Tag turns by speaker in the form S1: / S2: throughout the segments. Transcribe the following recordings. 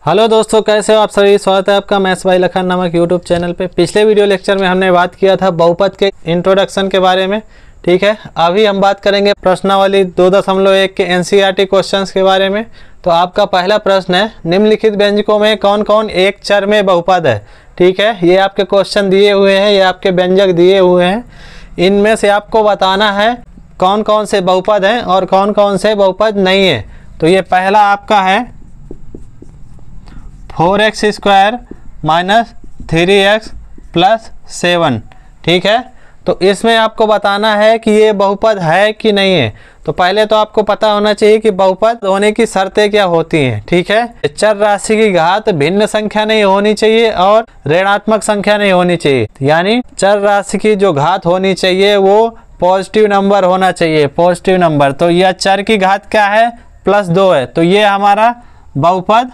S1: Hello दोस्तों, कैसे हो आप सभी। स्वागत है आपका मैथ्स बाय लखन नामक यूट्यूब चैनल पे। पिछले वीडियो लेक्चर में हमने बात किया था बहुपद के इंट्रोडक्शन के बारे में। ठीक है, अभी हम बात करेंगे प्रश्नावली 2.1 के एनसीईआरटी क्वेश्चंस के बारे में। तो आपका पहला प्रश्न है, निम्नलिखित व्यंजकों में कौन कौन एक चर में बहुपद है। ठीक है, ये आपके क्वेश्चन दिए हुए हैं, ये आपके व्यंजक दिए हुए हैं। इनमें से आपको बताना है कौन कौन से बहुपद हैं और कौन कौन से बहुपद नहीं है। तो ये पहला आपका है 4x² माइनस 3x प्लस 7। ठीक है, तो इसमें आपको बताना है कि ये बहुपद है कि नहीं है। तो पहले तो आपको पता होना चाहिए कि बहुपद होने की शर्तें क्या होती हैं। ठीक है, चर राशि की घात भिन्न संख्या नहीं होनी चाहिए और ऋणात्मक संख्या नहीं होनी चाहिए। यानी चर राशि की जो घात होनी चाहिए वो पॉजिटिव नंबर होना चाहिए, पॉजिटिव नंबर। तो यह चर की घात क्या है, +2 है। तो ये हमारा बहुपद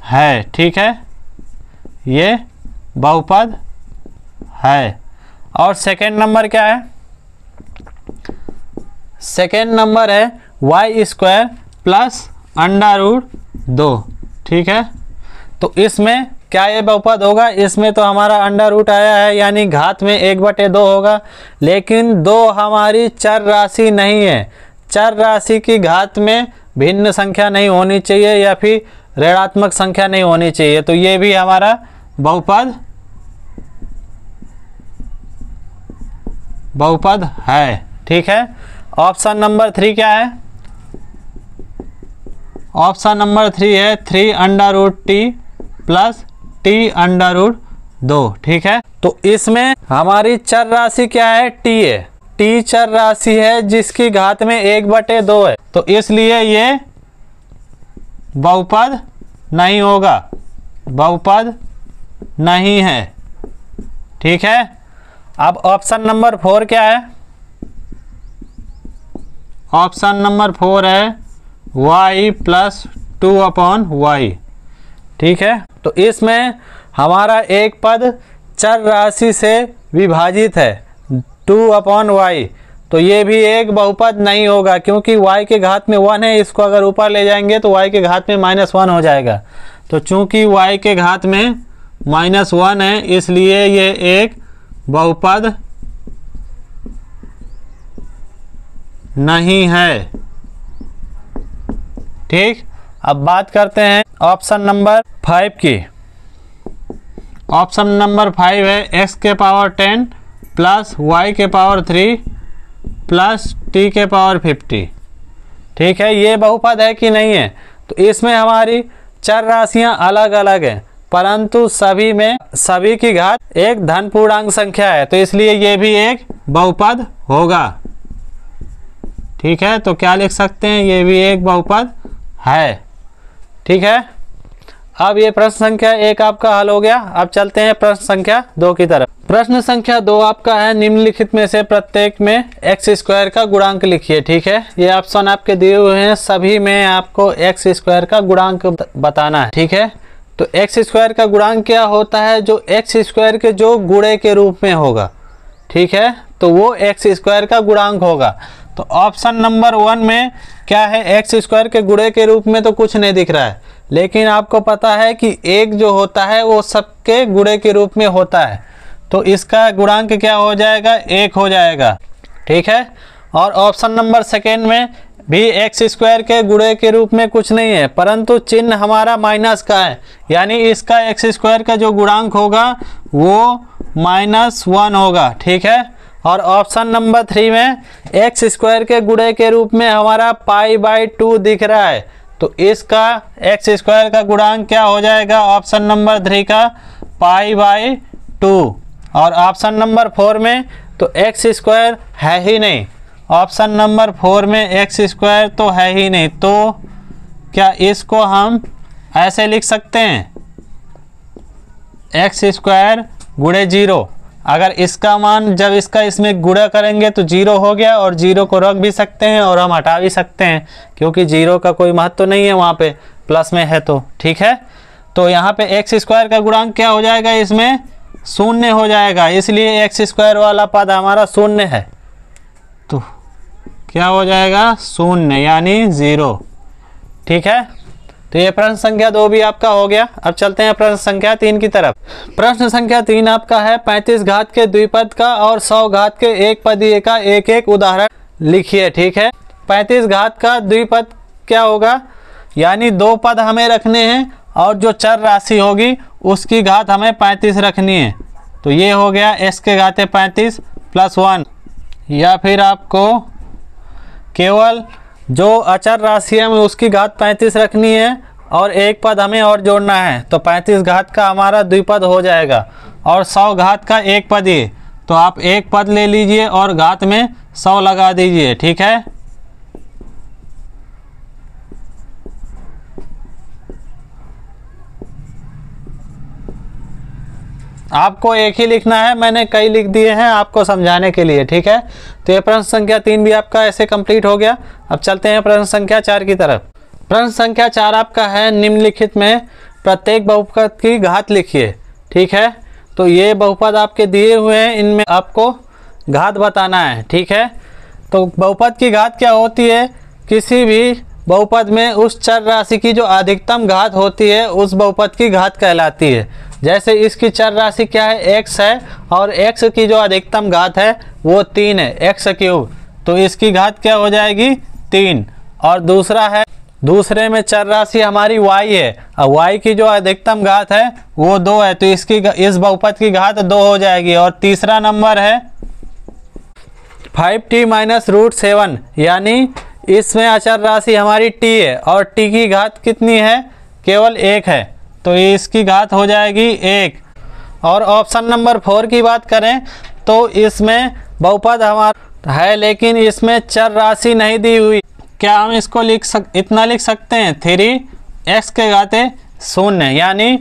S1: है। ठीक है, ये बहुपद है। और सेकेंड नंबर क्या है, सेकेंड नंबर है y² प्लस √2। ठीक है, तो इसमें क्या ये बहुपद होगा, इसमें तो हमारा √ आया है यानी घात में 1/2 होगा। लेकिन 2 हमारी चर राशि नहीं है। चर राशि की घात में भिन्न संख्या नहीं होनी चाहिए या फिर ऋणात्मक संख्या नहीं होनी चाहिए। तो ये भी हमारा बहुपद है। ठीक है, ऑप्शन नंबर 3 क्या है, ऑप्शन नंबर 3 है 3√t प्लस t√2। ठीक है, तो इसमें हमारी चर राशि क्या है, t है। t चर राशि है जिसकी घात में 1/2 है। तो इसलिए ये बहुपद नहीं होगा, बहुपद नहीं है। ठीक है, अब ऑप्शन नंबर 4 क्या है, ऑप्शन नंबर 4 है y + 2/y। ठीक है, तो इसमें हमारा एक पद चर राशि से विभाजित है 2/y। तो ये भी एक बहुपद नहीं होगा क्योंकि y के घात में 1 है। इसको अगर ऊपर ले जाएंगे तो y के घात में -1 हो जाएगा। तो चूंकि y के घात में -1 है इसलिए ये एक बहुपद नहीं है। ठीक, अब बात करते हैं ऑप्शन नंबर 5 की। ऑप्शन नंबर 5 है x⁻10 plus y⁻3 plus t⁻50। ठीक है, ये बहुपद है कि नहीं है। तो इसमें हमारी चर राशियां अलग अलग हैं परंतु सभी की घात एक धन पूर्णांक संख्या है। तो इसलिए ये भी एक बहुपद होगा। ठीक है, तो क्या लिख सकते हैं, ये भी एक बहुपद है। ठीक है, अब ये प्रश्न संख्या 1 आपका हल हो गया। अब चलते हैं प्रश्न संख्या 2 की तरफ। प्रश्न संख्या 2 आपका है, निम्नलिखित में से प्रत्येक में x² का गुणांक लिखिए। ठीक है, ये ऑप्शन आपके दिए हुए हैं, सभी में आपको x² का गुणांक बताना है। ठीक है, तो x² का गुणांक क्या होता है, जो x² के जो गुणे के रूप में होगा। ठीक है, तो वो x² का गुणांक होगा। तो ऑप्शन नंबर 1 में क्या है, x² के गुणे के रूप में तो कुछ नहीं दिख रहा है, लेकिन आपको पता है कि एक जो होता है वो सबके गुणे के रूप में होता है। तो इसका गुणांक क्या हो जाएगा, 1 हो जाएगा। ठीक है, और ऑप्शन नंबर 2 में भी x² के गुणे के रूप में कुछ नहीं है परंतु चिन्ह हमारा माइनस का है, यानी इसका x² का जो गुणांक होगा वो -1 होगा। ठीक है, और ऑप्शन नंबर 3 में x² के गुणे के रूप में हमारा π/2 दिख रहा है। तो इसका x² का गुणांक क्या हो जाएगा, ऑप्शन नंबर 3 का π/2। और ऑप्शन नंबर 4 में तो x² है ही नहीं, ऑप्शन नंबर 4 में x² तो है ही नहीं। तो क्या इसको हम ऐसे लिख सकते हैं, x² गुणे 0। अगर इसका मान जब इसका इसमें गुणा करेंगे तो 0 हो गया, और 0 को रख भी सकते हैं और हम हटा भी सकते हैं क्योंकि 0 का कोई महत्व तो नहीं है, वहाँ पे प्लस में है। तो ठीक है, तो यहाँ पे x² का गुणांक क्या हो जाएगा, इसमें 0 हो जाएगा, इसलिए x² वाला पद हमारा 0 है। तो क्या हो जाएगा, 0 यानी 0। ठीक है, तो ये प्रश्न संख्या 2 भी आपका हो गया। अब चलते हैं प्रश्न संख्या 3 की तरफ। प्रश्न संख्या 3 आपका है 35 घात के द्विपद का और 100 घात के एक पदीय का एक एक उदाहरण लिखिए। ठीक है, 35 घात का द्विपद क्या होगा, यानी 2 पद हमें रखने हैं और जो चर राशि होगी उसकी घात हमें 35 रखनी है। तो ये हो गया s के घाते 35 प्लस 1, या फिर आपको केवल जो अचर राशि है उसकी घात 35 रखनी है और एक पद हमें और जोड़ना है। तो 35 घात का हमारा द्विपद हो जाएगा और 100 घात का एक पद ही, तो आप एक पद ले लीजिए और घात में 100 लगा दीजिए। ठीक है, आपको एक ही लिखना है, मैंने कई लिख दिए हैं आपको समझाने के लिए। ठीक है, तो ये प्रश्न संख्या 3 भी आपका ऐसे कंप्लीट हो गया। अब चलते हैं प्रश्न संख्या 4 की तरफ। प्रश्न संख्या 4 आपका है निम्नलिखित में प्रत्येक बहुपद की घात लिखिए। ठीक है, तो ये बहुपद आपके दिए हुए हैं, इनमें आपको घात बताना है। ठीक है, तो बहुपद की घात क्या होती है, किसी भी बहुपद में उस चर राशि की जो अधिकतम घात होती है उस बहुपद की घात कहलाती है। जैसे इसकी चर राशि क्या है, x है और x की जो अधिकतम घात है वो 3 है, x क्यूब, तो इसकी घात क्या हो जाएगी 3। और दूसरा है, दूसरे में चर राशि हमारी y है और y की जो अधिकतम घात है वो 2 है, तो इस बहुपद की घात 2 हो जाएगी। और तीसरा नंबर है 5t माइनस रूट 7, यानी इसमें अचर राशि हमारी t है और t की घात कितनी है, केवल 1 है, तो इसकी घात हो जाएगी 1। और ऑप्शन नंबर 4 की बात करें तो इसमें बहुपद हमारा है लेकिन इसमें चर राशि नहीं दी हुई। क्या हम इसको इतना लिख सकते हैं 3x के घाते 0, यानी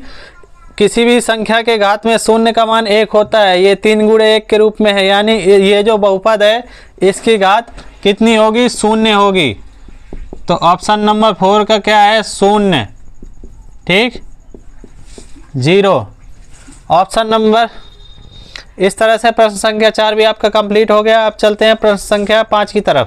S1: किसी भी संख्या के घात में 0 का मान 1 होता है, ये 3 गुणे 1 के रूप में है, यानी ये जो बहुपद है इसकी घात कितनी होगी, 0 होगी। तो ऑप्शन नंबर 4 का क्या है 0, ठीक, 0। ऑप्शन नंबर, इस तरह से प्रश्न संख्या 4 भी आपका कंप्लीट हो गया। अब चलते हैं प्रश्न संख्या 5 की तरफ।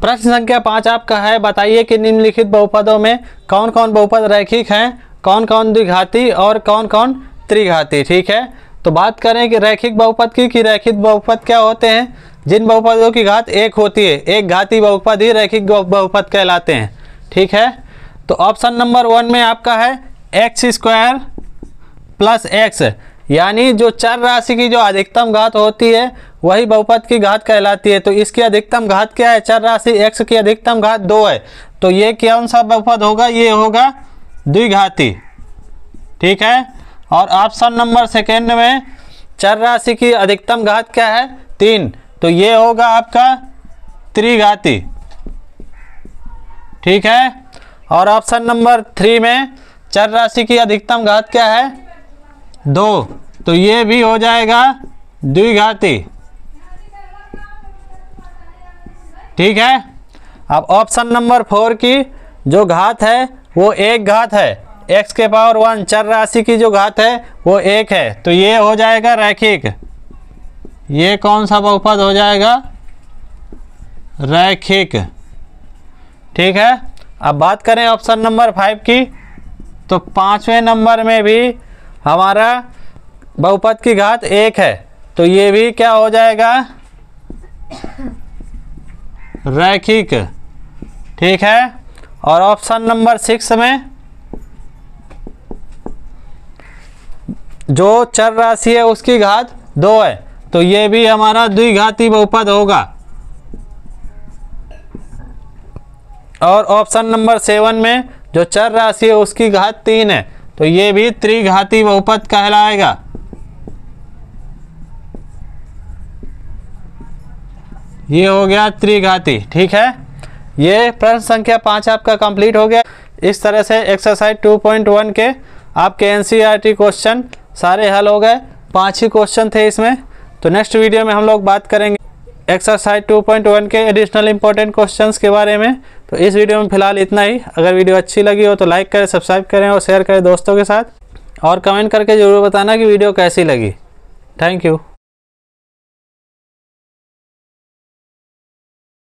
S1: प्रश्न संख्या 5 आपका है बताइए कि निम्नलिखित बहुपदों में कौन कौन बहुपद रैखिक हैं, कौन कौन द्विघाती और कौन कौन त्रिघाती। ठीक है, तो बात करें कि रैखिक बहुपद की, कि रैखिक बहुपद क्या होते हैं, जिन बहुपदों की घात 1 होती है, एक घाती बहुपद ही रैखिक बहुपद कहलाते हैं। ठीक है, तो ऑप्शन नंबर 1 में आपका है x² प्लस x, यानी जो चर राशि की जो अधिकतम घात होती है वही बहुपद की घात कहलाती है। तो इसकी अधिकतम घात क्या है, चर राशि x की अधिकतम घात 2 है, तो ये कौन सा बहुपद होगा, ये होगा द्विघाती। ठीक है, और ऑप्शन नंबर 2 में चर राशि की अधिकतम घात क्या है 3, तो ये होगा आपका त्रिघाती। ठीक है, और ऑप्शन नंबर 3 में चर राशि की अधिकतम घात क्या है 2, तो ये भी हो जाएगा द्विघाती। ठीक है, अब ऑप्शन नंबर 4 की जो घात है वो 1 घात है, x के पावर 1 चर राशि की जो घात है वो 1 है, तो ये हो जाएगा रैखिक। ये कौन सा बहुपद हो जाएगा, रैखिक। ठीक है, अब बात करें ऑप्शन नंबर 5 की, तो 5वें नंबर में भी हमारा बहुपद की घात 1 है, तो ये भी क्या हो जाएगा, रैखिक। ठीक है, और ऑप्शन नंबर 6 में जो चर राशि है उसकी घात 2 है, तो ये भी हमारा द्विघाती बहुपद होगा। और ऑप्शन नंबर 7 में जो चर राशि है उसकी घात 3 है, तो ये भी त्रिघाती बहुपद कहलाएगा। ये हो गया त्रिघाती। ठीक है, ये प्रश्न संख्या 5 आपका कंप्लीट हो गया। इस तरह से एक्सरसाइज 2.1 के आपके एनसीईआरटी क्वेश्चन सारे हल हो गए। 5 ही क्वेश्चन थे इसमें। तो नेक्स्ट वीडियो में हम लोग बात करेंगे एक्सरसाइज 2.1 के एडिशनल इंपॉर्टेंट क्वेश्चंस के बारे में। तो इस वीडियो में फिलहाल इतना ही। अगर वीडियो अच्छी लगी हो तो लाइक करें, सब्सक्राइब करें और शेयर करें दोस्तों के साथ, और कमेंट करके ज़रूर बताना कि वीडियो कैसी लगी। Thank you.